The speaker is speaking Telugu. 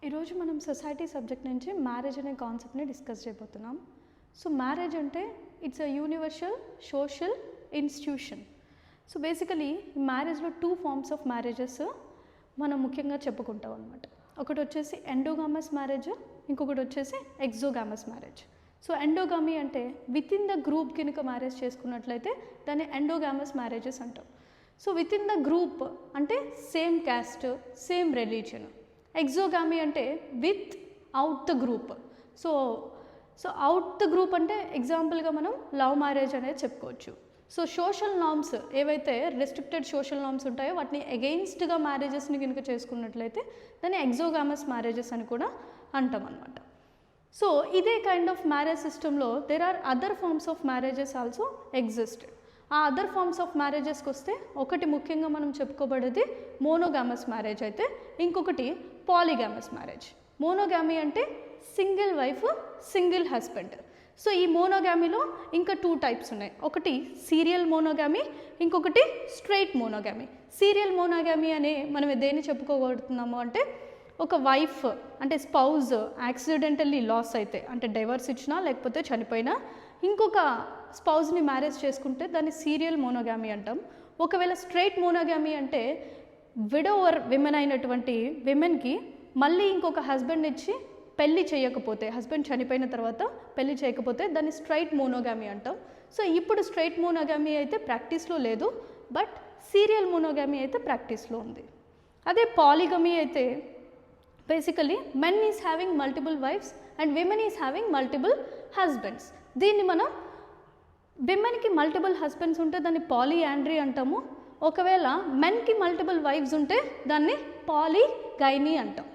ఈరోజు మనం సొసైటీ సబ్జెక్ట్ నుంచి మ్యారేజ్ అనే కాన్సెప్ట్ని డిస్కస్ చేయబోతున్నాం. సో మ్యారేజ్ అంటే it's a universal social institution. So basically ఈ మ్యారేజ్లో 2 ఫార్మ్స్ ఆఫ్ మ్యారేజెస్ మనం ముఖ్యంగా చెప్పుకుంటాం అనమాట. ఒకటి వచ్చేసి ఎండోగామస్ మ్యారేజ్, ఇంకొకటి వచ్చేసి ఎక్సోగామస్ మ్యారేజ్. సో ఎండోగామీ అంటే విత్ ఇన్ ద గ్రూప్ కనుక మ్యారేజ్ చేసుకున్నట్లయితే దాన్ని ఎండోగామస్ మ్యారేజెస్ అంటాం. So with in the group అంటే సేమ్ క్యాస్ట్, సేమ్ రిలీజన్. ఎక్సోగామీ అంటే with out the group. So out the group అంటే ఎగ్జాంపుల్గా మనం లవ్ మ్యారేజ్ అనేది చెప్పుకోవచ్చు. సో సోషల్ నార్మ్స్ ఏవైతే రెస్ట్రిక్టెడ్ సోషల్ నార్మ్స్ ఉంటాయో వాటిని అగెయిన్స్ట్గా మ్యారేజెస్ని కనుక చేసుకున్నట్లయితే దాన్ని ఎక్సోగామస్ మ్యారేజెస్ అని కూడా అంటాం అన్నమాట. సో ఇదే కైండ్ ఆఫ్ మ్యారేజ్ సిస్టంలో there are other forms of marriages also exist. ఆ అదర్ ఫార్మ్స్ ఆఫ్ మ్యారేజెస్కి వస్తే ఒకటి ముఖ్యంగా మనం చెప్పుకోబడేది మోనోగామస్ మ్యారేజ్ అయితే, ఇంకొకటి పాలిగామస్ మ్యారేజ్. మోనోగామీ అంటే single wife single husband. So ఈ మోనోగామీలో ఇంకా 2 టైప్స్ ఉన్నాయి. ఒకటి సీరియల్ మోనోగామీ, ఇంకొకటి స్ట్రైట్ మోనోగామీ. సీరియల్ మోనోగామీ అని మనం దేన్ని చెప్పుకోబడుతున్నాము అంటే ఒక వైఫ్ అంటే స్పౌజ్ యాక్సిడెంటల్లీ లాస్ అయితే అంటే డైవర్స్ ఇచ్చినా లేకపోతే చనిపోయినా ఇంకొక స్పౌజ్ని మ్యారేజ్ చేసుకుంటే దాన్ని సీరియల్ మోనోగామీ అంటాం. ఒకవేళ స్ట్రైట్ మోనోగామీ అంటే విడోవర్ విమెన్ అయినటువంటి విమెన్కి మళ్ళీ ఇంకొక హస్బెండ్ ఇచ్చి పెళ్ళి చేయకపోతే, హస్బెండ్ చనిపోయిన తర్వాత పెళ్ళి చేయకపోతే దాన్ని స్ట్రైట్ మోనోగామీ అంటాం. సో ఇప్పుడు స్ట్రైట్ మోనోగామీ అయితే ప్రాక్టీస్లో లేదు, బట్ సీరియల్ మోనోగామీ అయితే ప్రాక్టీస్లో ఉంది. అదే పాలిగమీ అయితే basically men is having multiple wives and women is having multiple husbands. దీన్ని మనం విమెన్కి మల్టిపుల్ హస్బెండ్స్ ఉంటే దాన్ని పాలియాండ్రీ అంటాము. ఒకవేళ మెన్కి మల్టిపుల్ వైఫ్స్ ఉంటే దాన్ని పాలిగైనీ అంటాం.